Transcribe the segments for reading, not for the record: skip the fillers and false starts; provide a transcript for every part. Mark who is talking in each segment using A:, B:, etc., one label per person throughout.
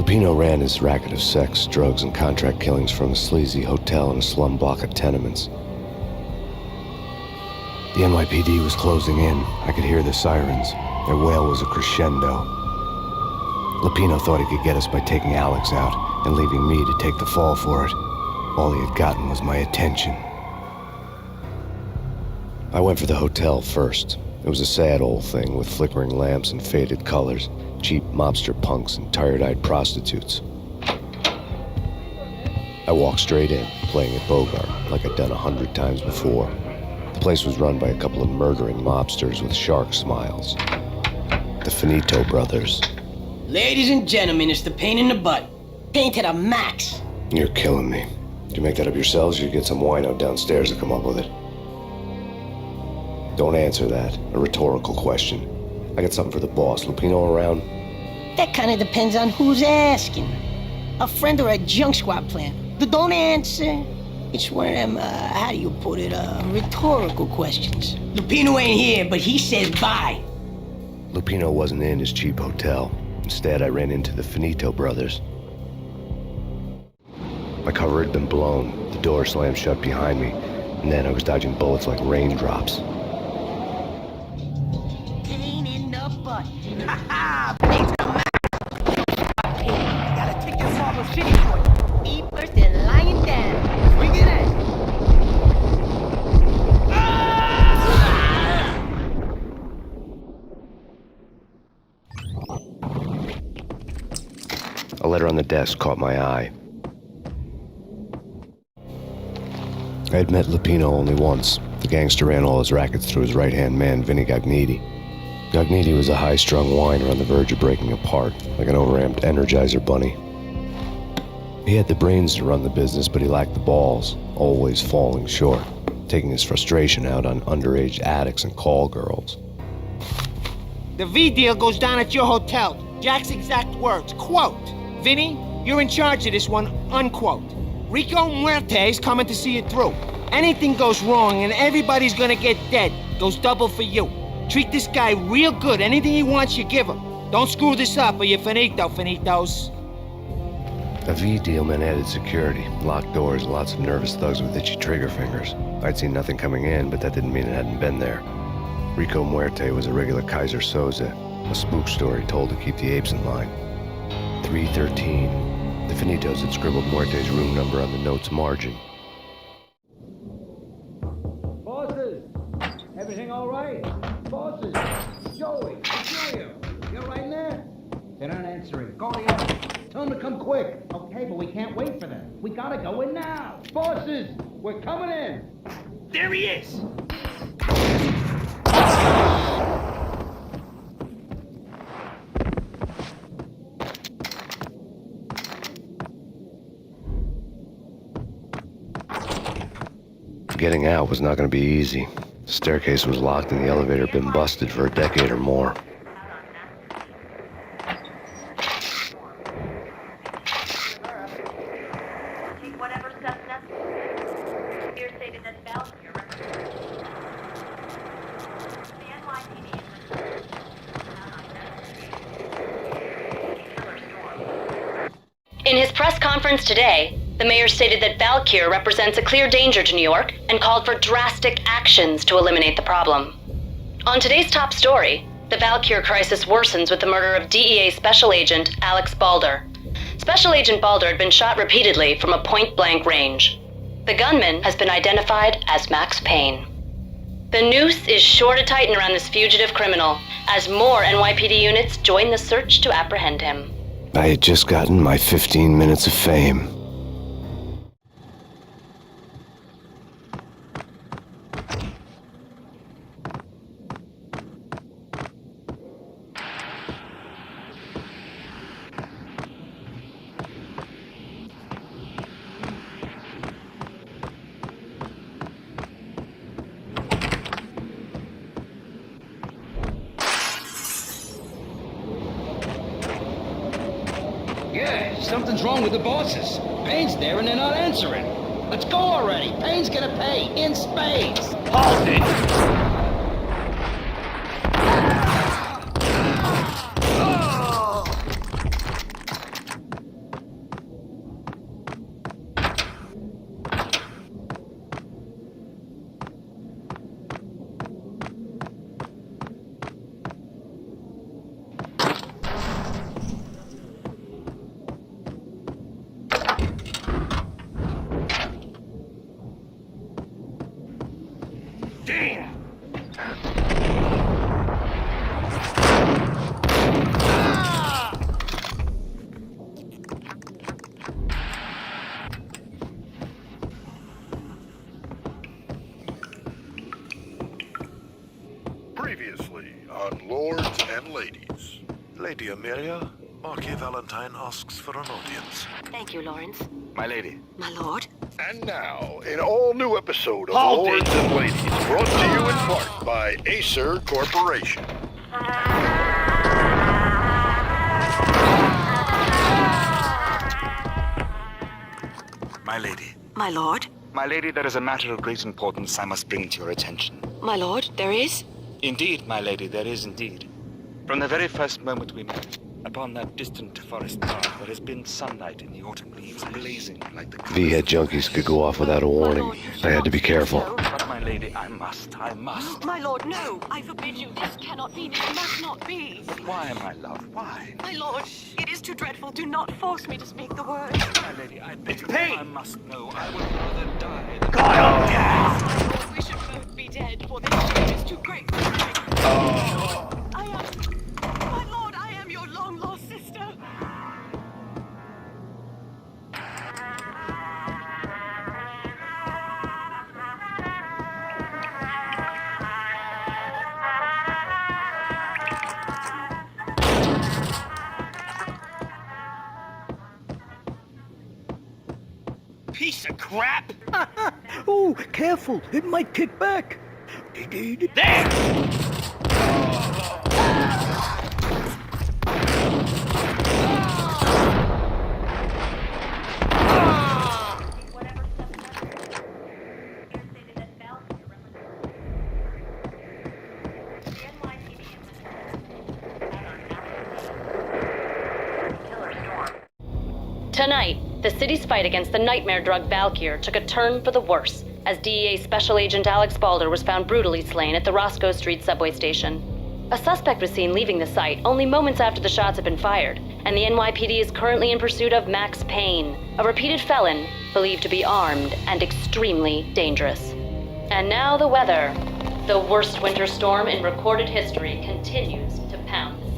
A: Lupino ran his racket of sex, drugs, and contract killings from a sleazy hotel in a slum block of tenements. The NYPD was closing in. I could hear the sirens. Their wail was a crescendo. Lupino thought he could get us by taking Alex out and leaving me to take the fall for it. All he had gotten was my attention. I went for the hotel first. It was a sad old thing with flickering lamps and faded colors, cheap mobster punks and tired-eyed prostitutes. I walked straight in, playing at Bogart, like I'd done 100 times before. The place was run by a couple of murdering mobsters with shark smiles. The Finito brothers.
B: Ladies and gentlemen, it's the pain in the butt. Pain to the max.
A: You're killing me. Did you make that up yourselves, or you get some wino downstairs to come up with it? Don't answer that. A rhetorical question. I got something for the boss. Lupino around?
B: That kind of depends on who's asking. A friend or a junk squad plan. Don't answer. It's one of them, how do you put it, rhetorical questions. Lupino ain't here, but he says bye.
A: Lupino wasn't in his cheap hotel. Instead, I ran into the Finito brothers. My cover had been blown. The door slammed shut behind me, and then I was dodging bullets like raindrops.
B: Pain in the butt. Ha ha! Pain's the max. I gotta take your Marble City for it. Me first and lying down. Bring it in.
A: A letter on the desk caught my eye. I had met Lupino only once. The gangster ran all his rackets through his right-hand man, Vinny Gagniti. Gagniti was a high-strung whiner on the verge of breaking apart, like an overamped Energizer bunny. He had the brains to run the business, but he lacked the balls, always falling short, taking his frustration out on underage addicts and call girls.
C: The V deal goes down at your hotel. Jack's exact words, quote, "Vinny, you're in charge of this one," unquote. Rico Muerte's coming to see it through. Anything goes wrong and everybody's gonna get dead. Goes double for you. Treat this guy real good. Anything he wants, you give him. Don't screw this up or you're finito, finitos.
A: A V deal meant added security, locked doors, and lots of nervous thugs with itchy trigger fingers. I'd seen nothing coming in, but that didn't mean it hadn't been there. Rico Muerte was a regular Kaiser Soze, a spook story told to keep the apes in line. 313. The Finitos had scribbled Muerte's room number on the note's margin.
D: Bosses! Everything all right? Bosses! Joey! It's you! You're right in there? They're not answering. Call the office. Tell them to come quick. Okay, but we can't wait for them. We gotta go in now. Bosses! We're coming in!
C: There he is!
A: Getting out was not going to be easy. The staircase was locked and the elevator had been busted for a decade or more.
E: In his press conference today, the mayor stated that Valkyr represents a clear danger to New York and called for drastic actions to eliminate the problem. On today's top story, the Valkyr crisis worsens with the murder of DEA Special Agent Alex Balder. Special Agent Balder had been shot repeatedly from a point-blank range. The gunman has been identified as Max Payne. The noose is sure to tighten around this fugitive criminal as more NYPD units join the search to apprehend him.
A: I had just gotten my 15 minutes of fame.
D: Yeah, something's wrong with the bosses. Payne's there and they're not answering. Let's go already. Payne's gonna pay in spades.
C: Hold it!
F: Previously on Lords and Ladies.
G: Lady Amelia, Marquis Valentine asks for an audience.
H: Thank you, Lawrence.
G: My lady.
H: My lord.
F: And now, an all-new episode of
C: Halt it!
F: Lords and Ladies, brought to you in part by Acer Corporation.
G: My lady.
H: My lord.
G: My lady, there is a matter of great importance I must bring to your attention.
H: My lord, there is?
G: Indeed, my lady, there is indeed. From the very first moment we met, upon that distant forest path, there has been sunlight in the autumn leaves blazing like the
A: V-head junkies could go off without a warning. I had to be careful.
G: But my lady, I must.
H: My lord, no! I forbid you. This cannot be. This must not be.
G: But why, my love, why?
H: My lord, it is too dreadful. Do not force me to speak the words.
G: My lady, I beg
C: It's
G: you,
C: Payne!
G: I must know. I would rather die than...
H: My lord, we should both be dead, for this shame is too great for me. I am... My lord, I am your long-lost sister.
C: Piece of crap!
D: Oh, careful. It might kick back.
C: There!
E: Tonight, the city's fight against the nightmare drug Valkyr took a turn for the worse as DEA Special Agent Alex Balder was found brutally slain at the Roscoe Street subway station. A suspect was seen leaving the site only moments after the shots had been fired, and the NYPD is currently in pursuit of Max Payne, a repeated felon believed to be armed and extremely dangerous. And now the weather. The worst winter storm in recorded history continues to pound the city.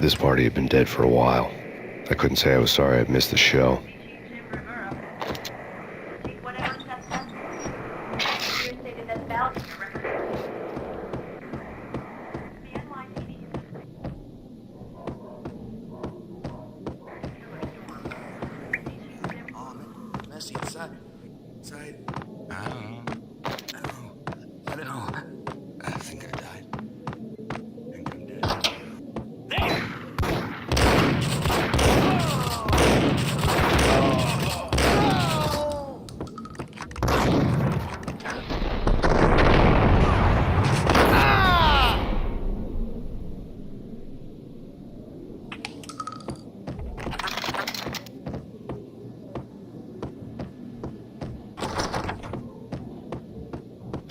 A: This party had been dead for a while. I couldn't say I was sorry I'd missed the show.
G: Messy inside. I don't know. I think I died. I think I'm dead.
C: There!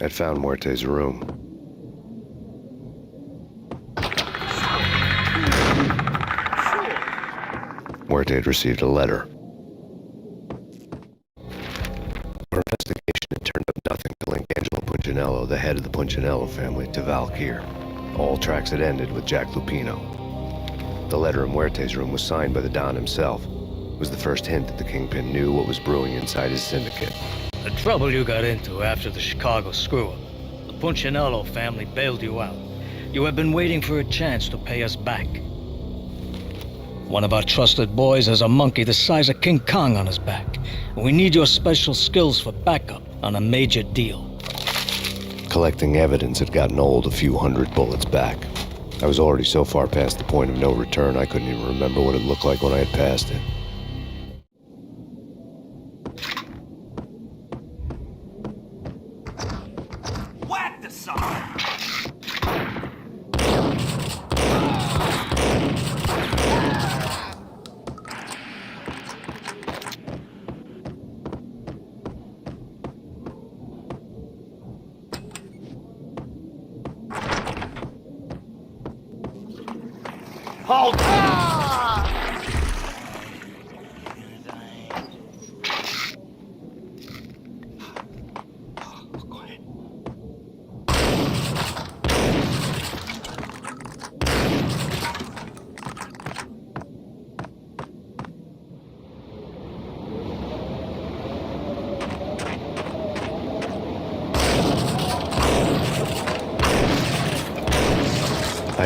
A: I'd found Muerte's room. Muerte had received a letter. Our investigation had turned up nothing to link Angelo Punchinello, the head of the Punchinello family, to Valkyr. All tracks had ended with Jack Lupino. The letter in Muerte's room was signed by the Don himself. It was the first hint that the Kingpin knew what was brewing inside his syndicate.
I: The trouble you got into after the Chicago screw-up. The Punchinello family bailed you out. You have been waiting for a chance to pay us back. One of our trusted boys has a monkey the size of King Kong on his back. We need your special skills for backup on a major deal.
A: Collecting evidence had gotten old a few hundred bullets back. I was already so far past the point of no return I couldn't even remember what it looked like when I had passed it.
C: Whack the sucker! Hold!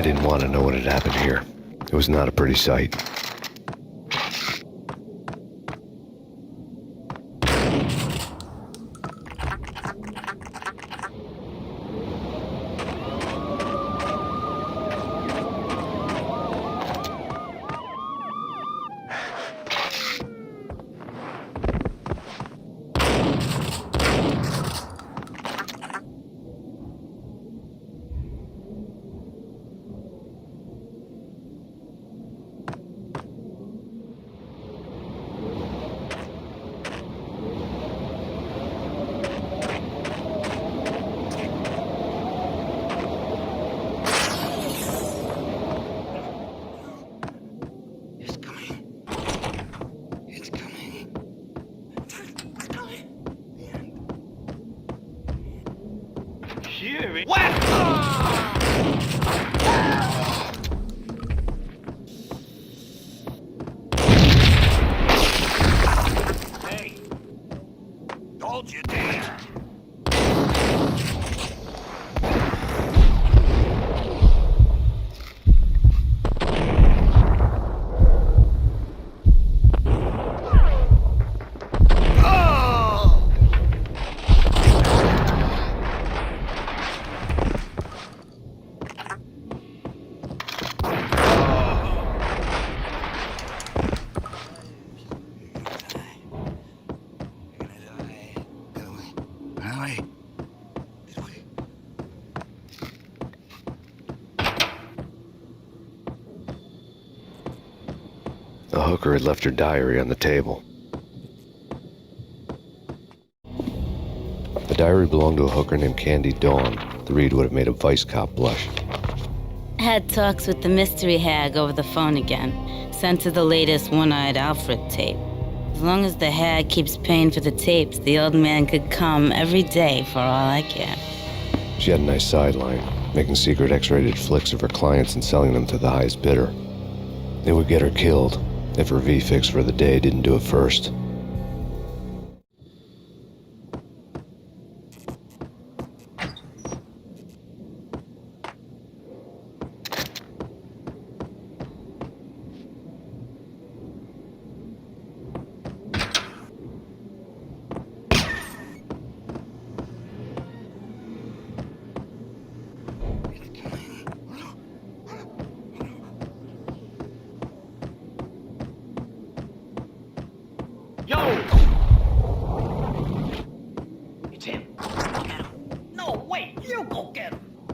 A: didn't want to know what had happened here. It was not a pretty sight. The hooker had left her diary on the table. The diary belonged to a hooker named Candy Dawn. The read would have made a vice cop blush.
J: Had talks with the mystery hag over the phone again. Sent her the latest One-Eyed Alfred tape. As long as the hag keeps paying for the tapes, the old man could come every day for all I care.
A: She had a nice sideline, making secret X-rated flicks of her clients and selling them to the highest bidder. They would get her killed if her V-fix for the day didn't do it first.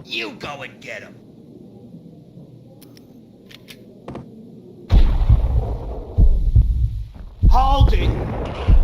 D: You go and get him.
C: Hold it!